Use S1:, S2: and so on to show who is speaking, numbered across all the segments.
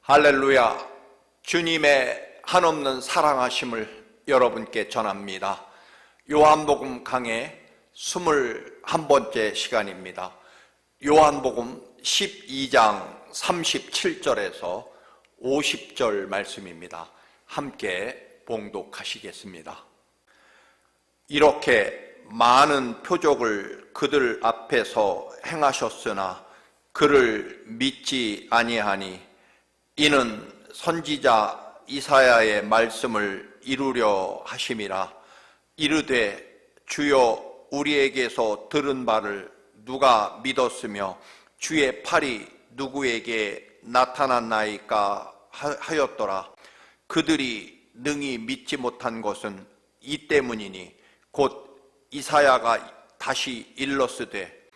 S1: 할렐루야. 주님의 한없는 사랑하심을 여러분께 전합니다. 요한복음 강해 21번째 시간입니다. 요한복음 12장 37절에서 50절 말씀입니다. 함께 봉독하시겠습니다. 이렇게 많은 표적을 그들 앞에서 행하셨으나 그를 믿지 아니하니 이는 선지자 이사야의 말씀을 이루려 하심이라. 이르되 주여 우리에게서 들은 바를 누가 믿었으며 주의 팔이 누구에게 나타났나이까 하였더라. 그들이 능히 믿지 못한 것은 이 때문이니 곧 이사야가 다시 일렀으되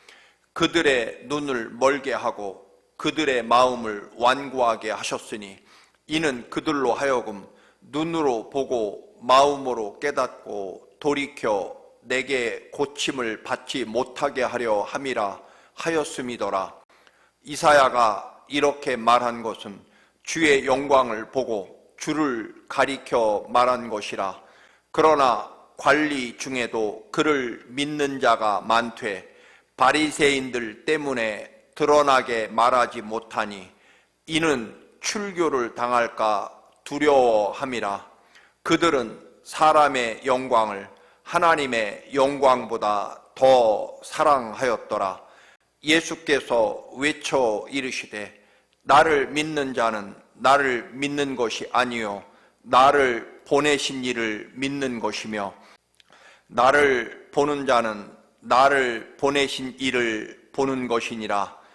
S1: 그들의 눈을 멀게 하고 그들의 마음을 완고하게 하셨으니 이는 그들로 하여금 눈으로 보고 마음으로 깨닫고 돌이켜 내게 고침을 받지 못하게 하려 함이라 하였음이더라. 이사야가 이렇게 말한 것은 주의 영광을 보고 주를 가리켜 말한 것이라. 그러나 관리 중에도 그를 믿는 자가 많되 바리새인들 때문에 드러나게 말하지 못하니 이는 출교를 당할까 두려워함이라. 그들은 사람의 영광을 하나님의 영광보다 더 사랑하였더라. 예수께서 외쳐 이르시되 나를 믿는 자는 나를 믿는 것이 아니요 나를 보내신 이를 믿는 것이며 나를 보는 자는 나를 보내신 이를 보는 것이니라.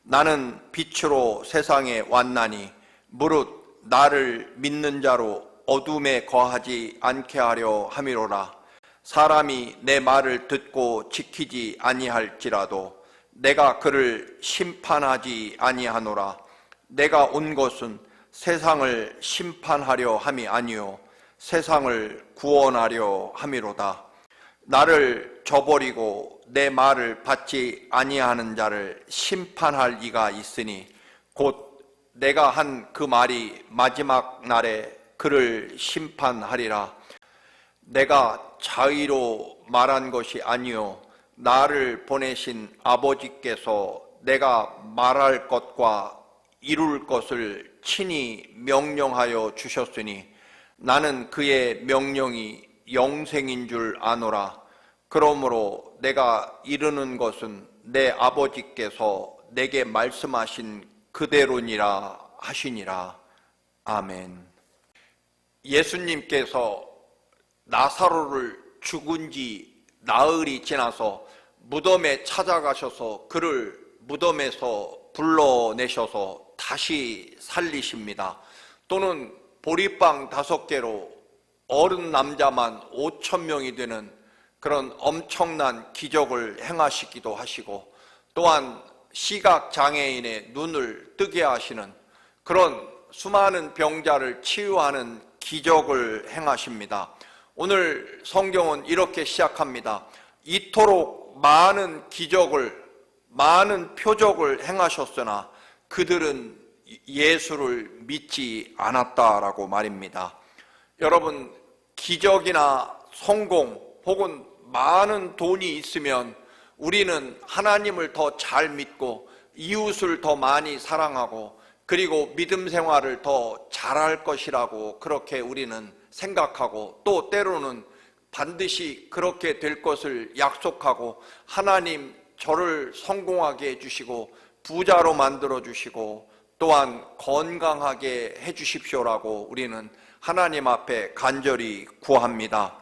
S1: 나는 빛으로 세상에 왔나니 무릇 나를 믿는 자로 어둠에 거하지 않게 하려 함이로라. 사람이 내 말을 듣고 지키지 아니할지라도 내가 그를 심판하지 아니하노라. 내가 온 것은 세상을 심판하려 함이 아니요 세상을 구원하려 함이로다. 나를 저버리고 내 말을 받지 아니하는 자를 심판할 이가 있으니 곧 내가 한 그 말이 마지막 날에 그를 심판하리라. 내가 자의로 말한 것이 아니요 나를 보내신 아버지께서 내가 말할 것과 이룰 것을 친히 명령하여 주셨으니 나는 그의 명령이 영생인 줄 아노라. 그러므로 내가 이르는 것은 내 아버지께서 내게 말씀하신 그대로니라 하시니라. 아멘. 예수님께서 나사로를 죽은 지 나흘이 지나서 무덤에 찾아가셔서 그를 무덤에서 불러내셔서 다시 살리십니다. 또는 보리빵 5개로 어른 남자만 5,000명이 되는 그런 엄청난 기적을 행하시기도 하시고 또한 시각장애인의 눈을 뜨게 하시는 그런 수많은 병자를 치유하는 기적을 행하십니다. 오늘 성경은 이렇게 시작합니다. 이토록 많은 기적을, 많은 표적을 행하셨으나 그들은 예수를 믿지 않았다라고 말입니다. 여러분, 기적이나 성공 혹은 많은 돈이 있으면 우리는 하나님을 더 잘 믿고 이웃을 더 많이 사랑하고 그리고 믿음 생활을 더 잘할 것이라고 그렇게 우리는 생각하고 또 때로는 반드시 그렇게 될 것을 약속하고 하나님 저를 성공하게 해주시고 부자로 만들어 주시고 또한 건강하게 해주십시오라고 우리는 하나님 앞에 간절히 구합니다.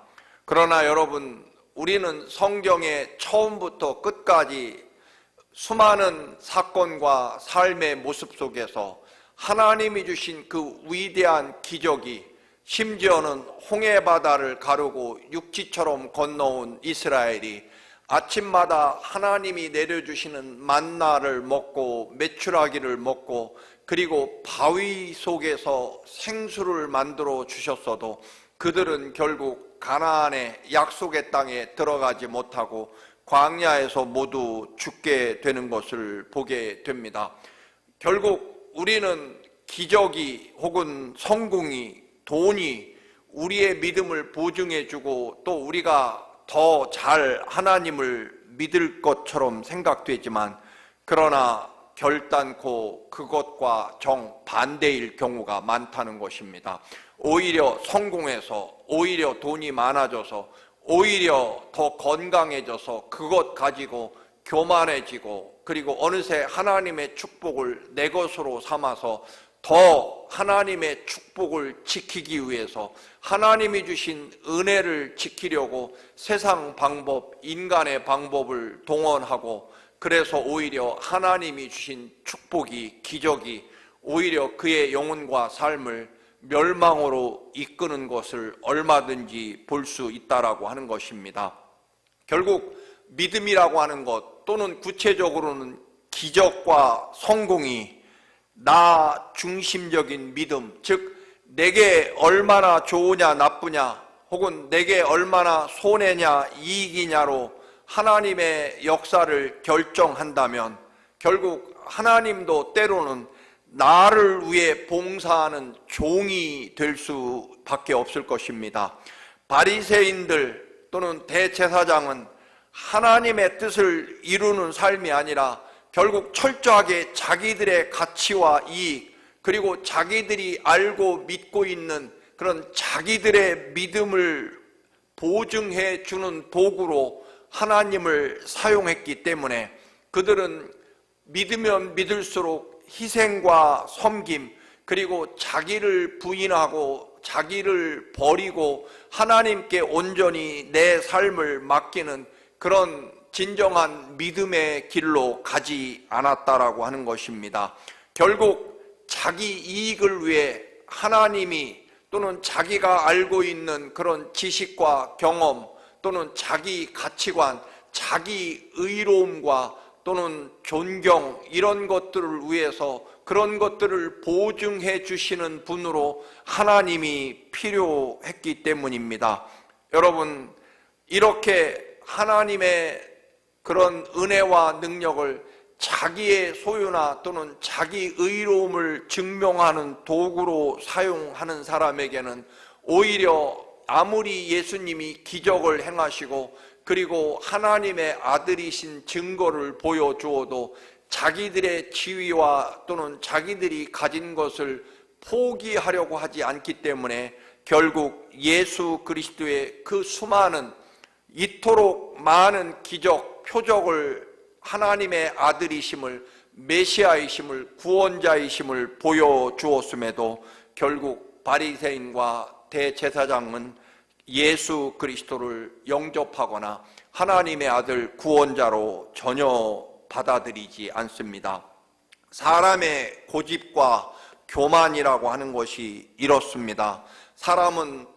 S1: 그러나 여러분, 우리는 성경의 처음부터 끝까지 수많은 사건과 삶의 모습 속에서 하나님이 주신 그 위대한 기적이 심지어는 홍해바다를 가르고 육지처럼 건너온 이스라엘이 아침마다 하나님이 내려주시는 만나를 먹고 메추라기를 먹고 그리고 바위 속에서 생수를 만들어 주셨어도 그들은 결국 가나안의 약속의 땅에 들어가지 못하고 광야에서 모두 죽게 되는 것을 보게 됩니다. 결국 우리는 기적이 혹은 성공이, 돈이 우리의 믿음을 보증해주고 또 우리가 더 잘 하나님을 믿을 것처럼 생각되지만, 그러나 결단코 그것과 정반대일 경우가 많다는 것입니다. 오히려 성공해서, 오히려 돈이 많아져서, 오히려 더 건강해져서 그것 가지고 교만해지고, 그리고 어느새 하나님의 축복을 내 것으로 삼아서 더 하나님의 축복을 지키기 위해서 하나님이 주신 은혜를 지키려고 세상 방법, 인간의 방법을 동원하고, 그래서 오히려 하나님이 주신 축복이, 기적이 오히려 그의 영혼과 삶을 멸망으로 이끄는 것을 얼마든지 볼 수 있다라고 하는 것입니다. 결국 믿음이라고 하는 것, 또는 구체적으로는 기적과 성공이 나 중심적인 믿음, 즉 내게 얼마나 좋으냐 나쁘냐, 혹은 내게 얼마나 손해냐 이익이냐로 하나님의 역사를 결정한다면, 결국 하나님도 때로는 나를 위해 봉사하는 종이 될 수밖에 없을 것입니다. 바리새인들 또는 대제사장은 하나님의 뜻을 이루는 삶이 아니라 결국 철저하게 자기들의 가치와 이익, 그리고 자기들이 알고 믿고 있는 그런 자기들의 믿음을 보증해 주는 도구로 하나님을 사용했기 때문에, 그들은 믿으면 믿을수록 희생과 섬김, 그리고 자기를 부인하고 자기를 버리고 하나님께 온전히 내 삶을 맡기는 그런 진정한 믿음의 길로 가지 않았다라고 하는 것입니다. 결국 자기 이익을 위해 하나님이, 또는 자기가 알고 있는 그런 지식과 경험, 또는 자기 가치관, 자기 의로움과 또는 존경, 이런 것들을 위해서 그런 것들을 보증해 주시는 분으로 하나님이 필요했기 때문입니다. 여러분, 이렇게 하나님의 그런 은혜와 능력을 자기의 소유나 또는 자기 의로움을 증명하는 도구로 사용하는 사람에게는 오히려 아무리 예수님이 기적을 행하시고 그리고 하나님의 아들이신 증거를 보여주어도 자기들의 지위와 또는 자기들이 가진 것을 포기하려고 하지 않기 때문에 결국 예수 그리스도의 그 수많은, 이토록 많은 기적, 표적을, 하나님의 아들이심을, 메시아이심을, 구원자이심을 보여주었음에도 결국 바리새인과 대제사장은 예수 그리스도를 영접하거나 하나님의 아들 구원자로 전혀 받아들이지 않습니다. 사람의 고집과 교만이라고 하는 것이 이렇습니다. 사람은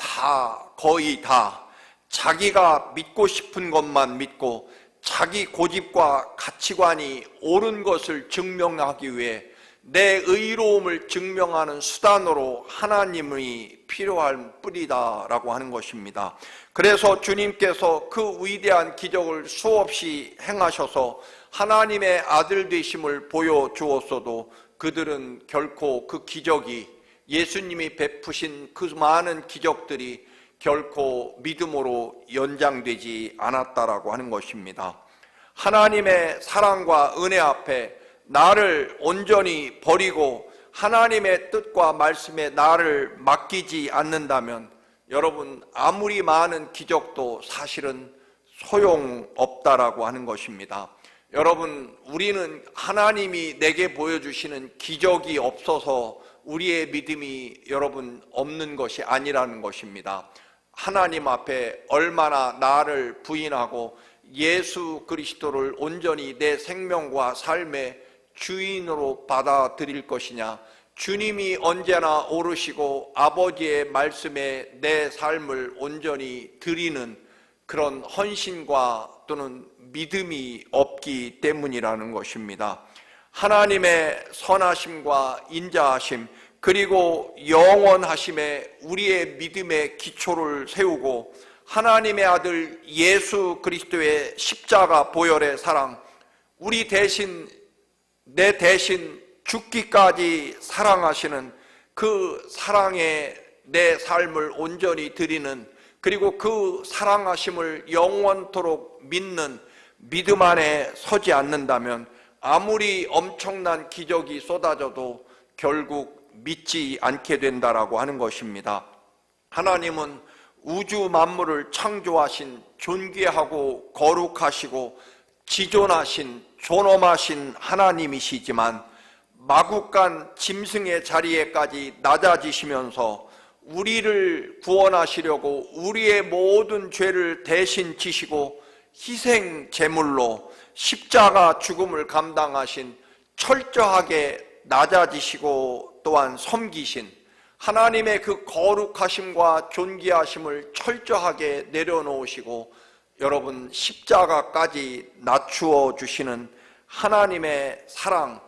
S1: 거의 다 자기가 믿고 싶은 것만 믿고 자기 고집과 가치관이 옳은 것을 증명하기 위해 내 의로움을 증명하는 수단으로 하나님이 필요할 뿐이다라고 하는 것입니다. 그래서 주님께서 그 위대한 기적을 수없이 행하셔서 하나님의 아들 되심을 보여주었어도 그들은 결코 그 기적이, 예수님이 베푸신 그 많은 기적들이 결코 믿음으로 연장되지 않았다라고 하는 것입니다. 하나님의 사랑과 은혜 앞에 나를 온전히 버리고 하나님의 뜻과 말씀에 나를 맡기지 않는다면 여러분, 아무리 많은 기적도 사실은 소용없다라고 하는 것입니다. 여러분, 우리는 하나님이 내게 보여주시는 기적이 없어서 우리의 믿음이 여러분 없는 것이 아니라는 것입니다. 하나님 앞에 얼마나 나를 부인하고 예수 그리스도를 온전히 내 생명과 삶의 주인으로 받아들일 것이냐, 주님이 언제나 오르시고 아버지의 말씀에 내 삶을 온전히 드리는 그런 헌신과 또는 믿음이 없기 때문이라는 것입니다. 하나님의 선하심과 인자하심, 그리고 영원하심에 우리의 믿음의 기초를 세우고 하나님의 아들 예수 그리스도의 십자가 보혈의 사랑, 우리 대신, 내 대신 죽기까지 사랑하시는 그 사랑에 내 삶을 온전히 드리는, 그리고 그 사랑하심을 영원토록 믿는 믿음 안에 서지 않는다면 아무리 엄청난 기적이 쏟아져도 결국 믿지 않게 된다라고 하는 것입니다. 하나님은 우주 만물을 창조하신 존귀하고 거룩하시고 지존하신 존엄하신 하나님이시지만 마구간 짐승의 자리에까지 낮아지시면서 우리를 구원하시려고 우리의 모든 죄를 대신 지시고 희생 제물로 십자가 죽음을 감당하신, 철저하게 낮아지시고 또한 섬기신 하나님의 그 거룩하심과 존귀하심을 철저하게 내려놓으시고 여러분 십자가까지 낮추어 주시는 하나님의 사랑,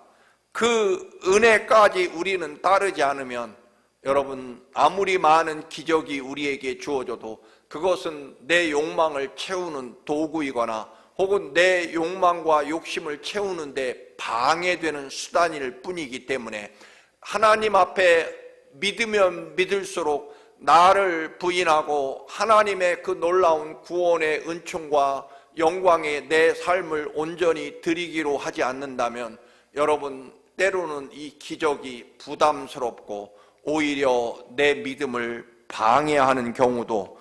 S1: 그 은혜까지 우리는 따르지 않으면 여러분 아무리 많은 기적이 우리에게 주어져도 그것은 내 욕망을 채우는 도구이거나 혹은 내 욕망과 욕심을 채우는데 방해되는 수단일 뿐이기 때문에 하나님 앞에 믿으면 믿을수록 나를 부인하고 하나님의 그 놀라운 구원의 은총과 영광에 내 삶을 온전히 드리기로 하지 않는다면 여러분 때로는 이 기적이 부담스럽고 오히려 내 믿음을 방해하는 경우도,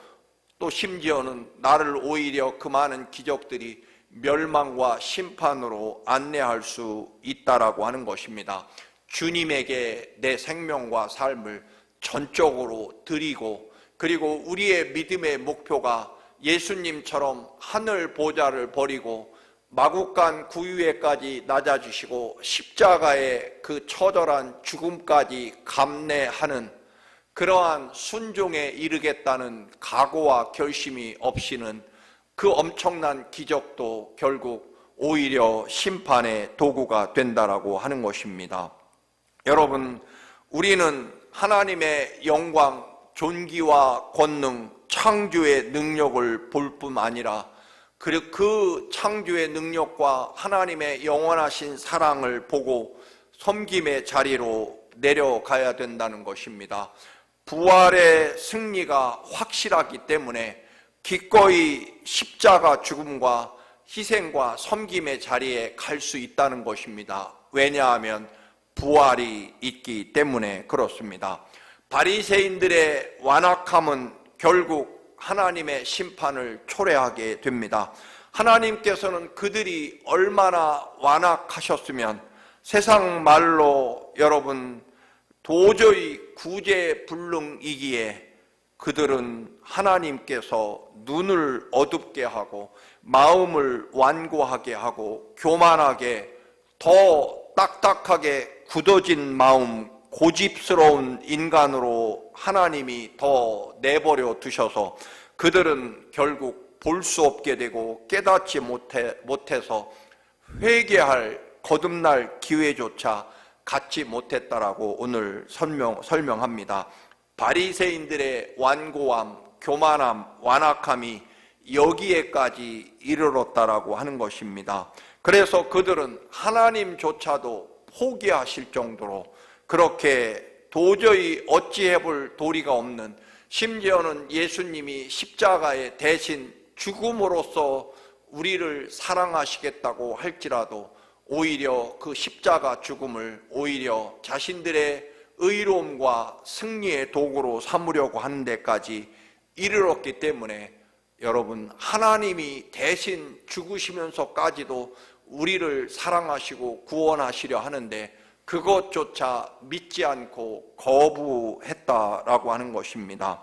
S1: 또 심지어는 나를 오히려 그 많은 기적들이 멸망과 심판으로 안내할 수 있다라고 하는 것입니다. 주님에게 내 생명과 삶을 전적으로 드리고, 그리고 우리의 믿음의 목표가 예수님처럼 하늘 보좌를 버리고 마구간 구유에까지 낮아지시고 십자가의 그 처절한 죽음까지 감내하는 그러한 순종에 이르겠다는 각오와 결심이 없이는 그 엄청난 기적도 결국 오히려 심판의 도구가 된다라고 하는 것입니다. 여러분, 우리는 하나님의 영광, 존귀와 권능, 창조의 능력을 볼 뿐 아니라 그 창조의 능력과 하나님의 영원하신 사랑을 보고 섬김의 자리로 내려가야 된다는 것입니다. 부활의 승리가 확실하기 때문에 기꺼이 십자가 죽음과 희생과 섬김의 자리에 갈 수 있다는 것입니다. 왜냐하면 부활이 있기 때문에 그렇습니다. 바리새인들의 완악함은 결국 하나님의 심판을 초래하게 됩니다. 하나님께서는 그들이 얼마나 완악하셨으면, 세상 말로 여러분 도저히 구제불능이기에 그들은 하나님께서 눈을 어둡게 하고 마음을 완고하게 하고 교만하게, 더 딱딱하게 굳어진 마음, 고집스러운 인간으로 하나님이 더 내버려 두셔서 그들은 결국 볼 수 없게 되고 깨닫지 못해서 회개할 거듭날 기회조차 갖지 못했다라고 오늘 설명합니다. 바리새인들의 완고함, 교만함, 완악함이 여기에까지 이르렀다라고 하는 것입니다. 그래서 그들은 하나님조차도 포기하실 정도로 그렇게 도저히 어찌해볼 도리가 없는, 심지어는 예수님이 십자가에 대신 죽음으로써 우리를 사랑하시겠다고 할지라도 오히려 그 십자가 죽음을 오히려 자신들의 의로움과 승리의 도구로 삼으려고 하는 데까지 이르렀기 때문에 여러분, 하나님이 대신 죽으시면서까지도 우리를 사랑하시고 구원하시려 하는데 그것조차 믿지 않고 거부했다라고 하는 것입니다.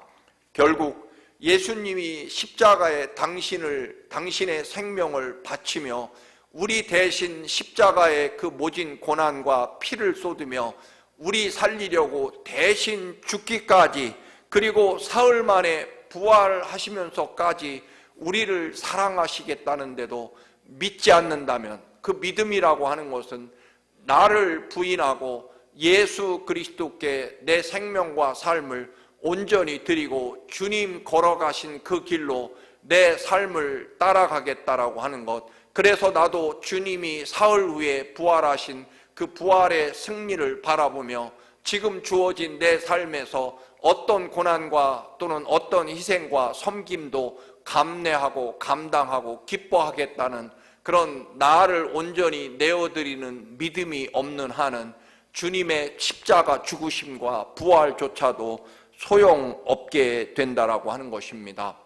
S1: 결국 예수님이 십자가에 당신의 생명을 바치며 우리 대신 십자가의 그 모진 고난과 피를 쏟으며 우리 살리려고 대신 죽기까지, 그리고 사흘 만에 부활하시면서까지 우리를 사랑하시겠다는데도 믿지 않는다면, 그 믿음이라고 하는 것은 나를 부인하고 예수 그리스도께 내 생명과 삶을 온전히 드리고 주님 걸어가신 그 길로 내 삶을 따라가겠다라고 하는 것, 그래서 나도 주님이 사흘 후에 부활하신 그 부활의 승리를 바라보며 지금 주어진 내 삶에서 어떤 고난과 또는 어떤 희생과 섬김도 감내하고 감당하고 기뻐하겠다는 그런 나를 온전히 내어드리는 믿음이 없는 한은 주님의 십자가 죽으심과 부활조차도 소용없게 된다라고 하는 것입니다.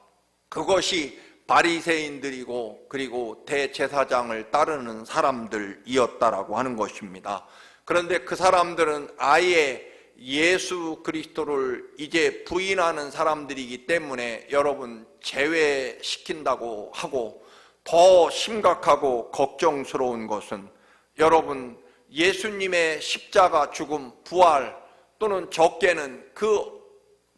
S1: 그것이 바리새인들이고 그리고 대제사장을 따르는 사람들이었다라고 하는 것입니다. 그런데 그 사람들은 아예 예수 그리스도를 이제 부인하는 사람들이기 때문에 여러분 제외시킨다고 하고, 더 심각하고 걱정스러운 것은 여러분 예수님의 십자가 죽음, 부활 또는 적게는 그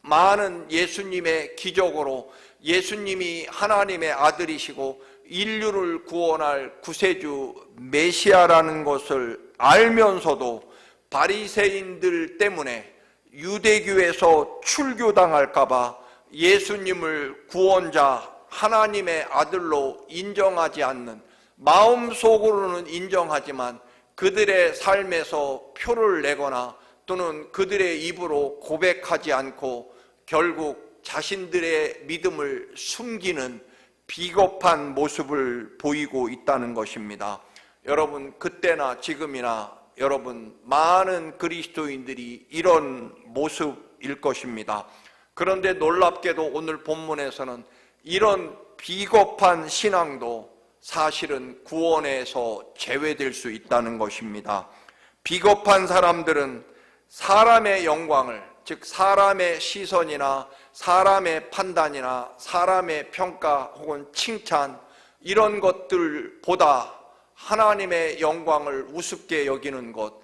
S1: 많은 예수님의 기적으로 예수님이 하나님의 아들이시고 인류를 구원할 구세주 메시아라는 것을 알면서도 바리새인들 때문에 유대교에서 출교당할까봐 예수님을 구원자 하나님의 아들로 인정하지 않는, 마음속으로는 인정하지만 그들의 삶에서 표를 내거나 또는 그들의 입으로 고백하지 않고 결국 자신들의 믿음을 숨기는 비겁한 모습을 보이고 있다는 것입니다. 여러분, 그때나 지금이나 여러분 많은 그리스도인들이 이런 모습일 것입니다. 그런데 놀랍게도 오늘 본문에서는 이런 비겁한 신앙도 사실은 구원에서 제외될 수 있다는 것입니다. 비겁한 사람들은 사람의 영광을, 즉 사람의 시선이나 사람의 판단이나 사람의 평가 혹은 칭찬, 이런 것들보다 하나님의 영광을 우습게 여기는 것,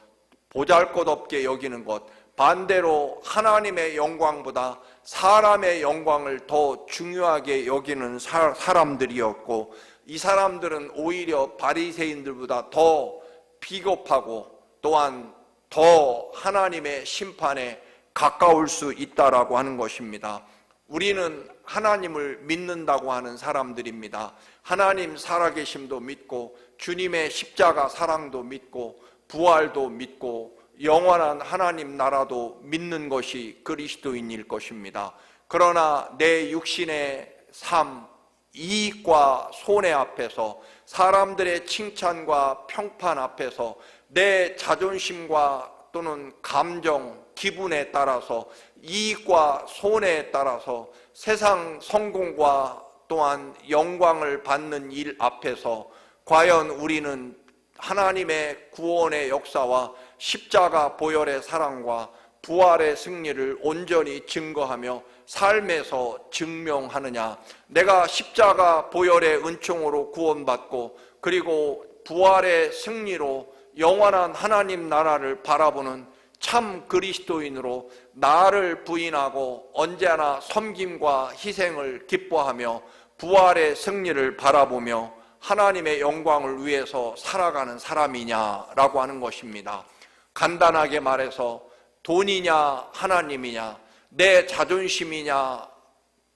S1: 보잘것없게 여기는 것, 반대로 하나님의 영광보다 사람의 영광을 더 중요하게 여기는 사람들이었고, 이 사람들은 오히려 바리새인들보다 더 비겁하고 또한 더 하나님의 심판에 가까울 수 있다라고 하는 것입니다. 우리는 하나님을 믿는다고 하는 사람들입니다. 하나님 살아계심도 믿고 주님의 십자가 사랑도 믿고 부활도 믿고 영원한 하나님 나라도 믿는 것이 그리스도인일 것입니다. 그러나 내 육신의 삶, 이익과 손해 앞에서, 사람들의 칭찬과 평판 앞에서 내 자존심과 또는 감정, 기분에 따라서, 이익과 손해에 따라서 세상 성공과 또한 영광을 받는 일 앞에서 과연 우리는 하나님의 구원의 역사와 십자가 보혈의 사랑과 부활의 승리를 온전히 증거하며 삶에서 증명하느냐? 내가 십자가 보혈의 은총으로 구원받고 그리고 부활의 승리로 영원한 하나님 나라를 바라보는 참 그리스도인으로 나를 부인하고 언제나 섬김과 희생을 기뻐하며 부활의 승리를 바라보며 하나님의 영광을 위해서 살아가는 사람이냐라고 하는 것입니다. 간단하게 말해서 돈이냐 하나님이냐, 내 자존심이냐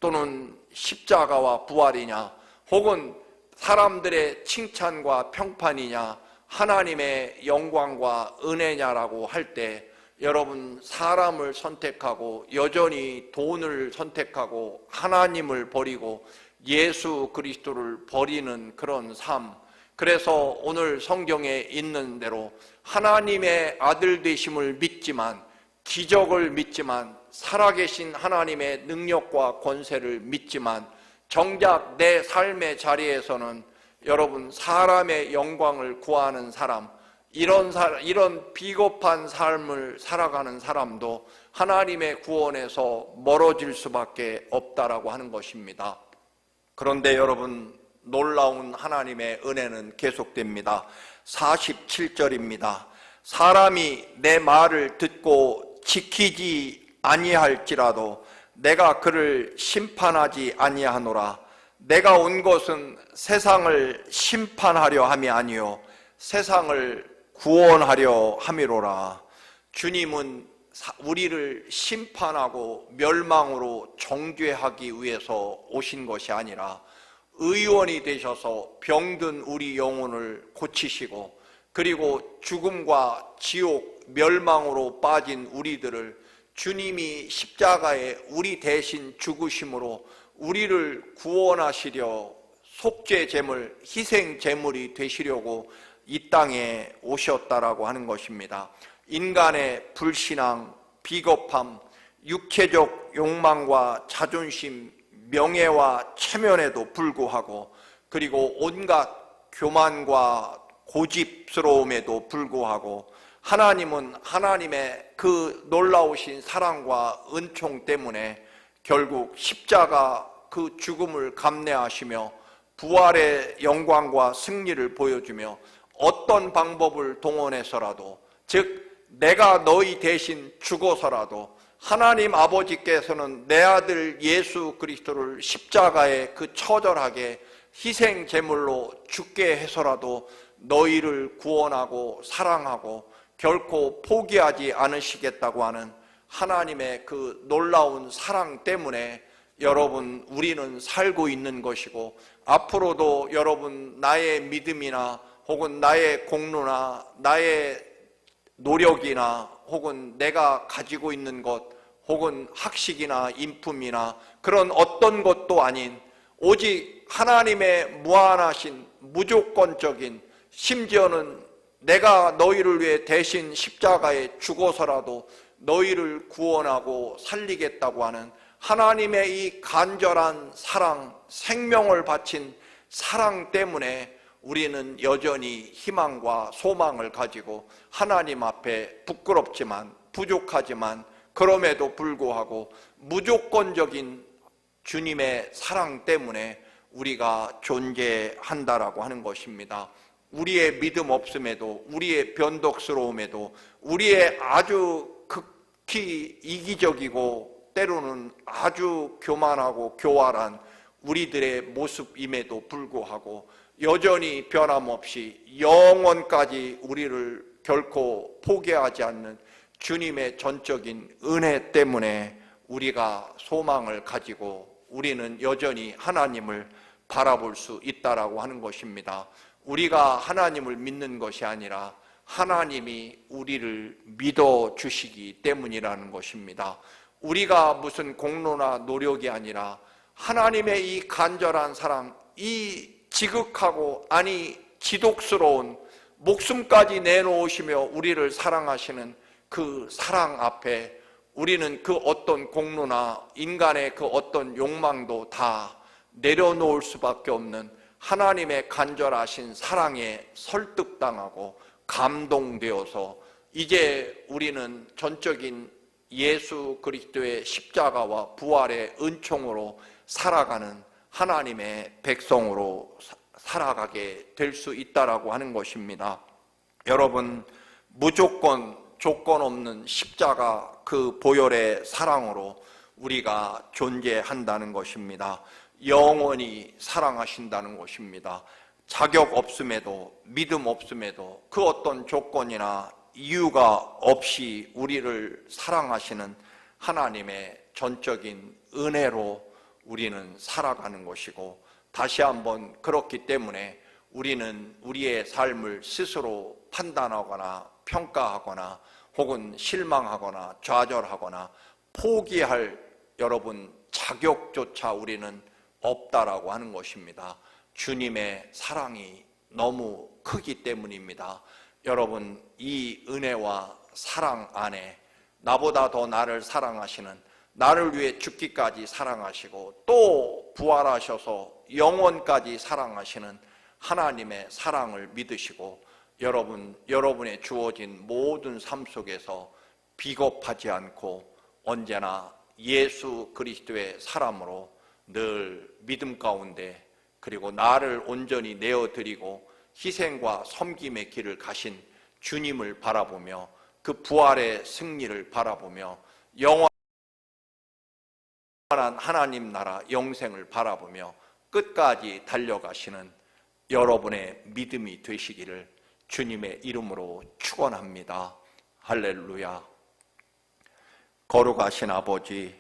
S1: 또는 십자가와 부활이냐, 혹은 사람들의 칭찬과 평판이냐 하나님의 영광과 은혜냐라고 할 때 여러분 사람을 선택하고 여전히 돈을 선택하고 하나님을 버리고 예수 그리스도를 버리는 그런 삶, 그래서 오늘 성경에 있는 대로 하나님의 아들 되심을 믿지만, 기적을 믿지만, 살아계신 하나님의 능력과 권세를 믿지만 정작 내 삶의 자리에서는 여러분 사람의 영광을 구하는 사람, 이런 비겁한 삶을 살아가는 사람도 하나님의 구원에서 멀어질 수밖에 없다라고 하는 것입니다. 그런데 여러분 놀라운 하나님의 은혜는 계속됩니다. 47절입니다. 사람이 내 말을 듣고 지키지 아니할지라도 내가 그를 심판하지 아니하노라. 내가 온 것은 세상을 심판하려 함이 아니요 세상을 구원하려 함이로라. 주님은 우리를 심판하고 멸망으로 정죄하기 위해서 오신 것이 아니라 의원이 되셔서 병든 우리 영혼을 고치시고 그리고 죽음과 지옥, 멸망으로 빠진 우리들을 주님이 십자가에 우리 대신 죽으심으로 우리를 구원하시려 속죄 제물, 희생 제물이 되시려고 이 땅에 오셨다라고 하는 것입니다. 인간의 불신앙, 비겁함, 육체적 욕망과 자존심, 명예와 체면에도 불구하고, 그리고 온갖 교만과 고집스러움에도 불구하고 하나님은 하나님의 그 놀라우신 사랑과 은총 때문에 결국 십자가 그 죽음을 감내하시며 부활의 영광과 승리를 보여주며 어떤 방법을 동원해서라도, 즉 내가 너희 대신 죽어서라도 하나님 아버지께서는 내 아들 예수 그리스도를 십자가에 그 처절하게 희생 제물로 죽게 해서라도 너희를 구원하고 사랑하고 결코 포기하지 않으시겠다고 하는 하나님의 그 놀라운 사랑 때문에 여러분, 우리는 살고 있는 것이고, 앞으로도 여러분 나의 믿음이나 혹은 나의 공로나 나의 노력이나 혹은 내가 가지고 있는 것 혹은 학식이나 인품이나 그런 어떤 것도 아닌 오직 하나님의 무한하신 무조건적인, 심지어는 내가 너희를 위해 대신 십자가에 죽어서라도 너희를 구원하고 살리겠다고 하는 하나님의 이 간절한 사랑, 생명을 바친 사랑 때문에 우리는 여전히 희망과 소망을 가지고 하나님 앞에 부끄럽지만 부족하지만 그럼에도 불구하고 무조건적인 주님의 사랑 때문에 우리가 존재한다라고 하는 것입니다. 우리의 믿음 없음에도, 우리의 변덕스러움에도, 우리의 아주 극히 이기적이고 때로는 아주 교만하고 교활한 우리들의 모습임에도 불구하고 여전히 변함없이 영원까지 우리를 결코 포기하지 않는 주님의 전적인 은혜 때문에 우리가 소망을 가지고 우리는 여전히 하나님을 바라볼 수 있다라고 하는 것입니다. 우리가 하나님을 믿는 것이 아니라 하나님이 우리를 믿어주시기 때문이라는 것입니다. 우리가 무슨 공로나 노력이 아니라 하나님의 이 간절한 사랑, 이 지극하고 아니 지독스러운 목숨까지 내놓으시며 우리를 사랑하시는 그 사랑 앞에 우리는 그 어떤 공로나 인간의 그 어떤 욕망도 다 내려놓을 수밖에 없는 하나님의 간절하신 사랑에 설득당하고 감동되어서 이제 우리는 전적인 예수 그리스도의 십자가와 부활의 은총으로 살아가는 하나님의 백성으로 살아가게 될 수 있다라고 하는 것입니다. 여러분, 무조건 조건 없는 십자가 그 보혈의 사랑으로 우리가 존재한다는 것입니다. 영원히 사랑하신다는 것입니다. 자격 없음에도, 믿음 없음에도, 그 어떤 조건이나 이유가 없이 우리를 사랑하시는 하나님의 전적인 은혜로 우리는 살아가는 것이고, 다시 한번 그렇기 때문에 우리는 우리의 삶을 스스로 판단하거나 평가하거나 혹은 실망하거나 좌절하거나 포기할 여러분 자격조차 우리는 없다라고 하는 것입니다. 주님의 사랑이 너무 크기 때문입니다. 여러분, 이 은혜와 사랑 안에 나보다 더 나를 사랑하시는, 나를 위해 죽기까지 사랑하시고 또 부활하셔서 영원까지 사랑하시는 하나님의 사랑을 믿으시고 여러분의 주어진 모든 삶 속에서 비겁하지 않고 언제나 예수 그리스도의 사람으로 늘 믿음 가운데, 그리고 나를 온전히 내어드리고 희생과 섬김의 길을 가신 주님을 바라보며 그 부활의 승리를 바라보며 영원한 하나님 나라 영생을 바라보며 끝까지 달려가시는 여러분의 믿음이 되시기를 주님의 이름으로 축원합니다. 할렐루야. 거룩하신 아버지,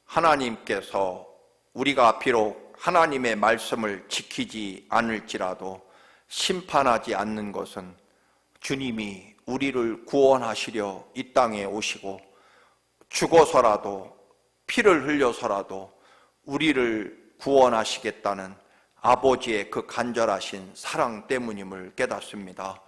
S1: 하나님께서 우리가 비록 하나님의 말씀을 지키지 않을지라도 심판하지 않는 것은 주님이 우리를 구원하시려 이 땅에 오시고 죽어서라도 피를 흘려서라도 우리를 구원하시겠다는 아버지의 그 간절하신 사랑 때문임을 깨닫습니다.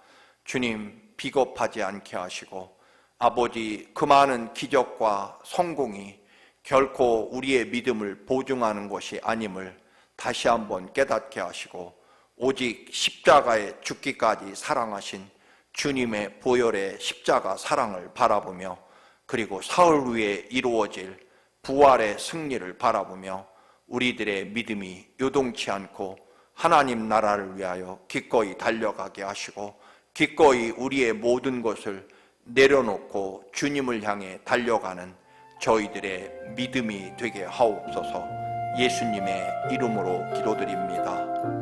S1: 주님, 비겁하지 않게 하시고 아버지, 그 많은 기적과 성공이 결코 우리의 믿음을 보증하는 것이 아님을 다시 한번 깨닫게 하시고 오직 십자가에 죽기까지 사랑하신 주님의 보혈의 십자가 사랑을 바라보며 그리고 사흘 후에 이루어질 부활의 승리를 바라보며 우리들의 믿음이 요동치 않고 하나님 나라를 위하여 기꺼이 달려가게 하시고 기꺼이 우리의 모든 것을 내려놓고 주님을 향해 달려가는 저희들의 믿음이 되게 하옵소서. 예수님의 이름으로 기도드립니다.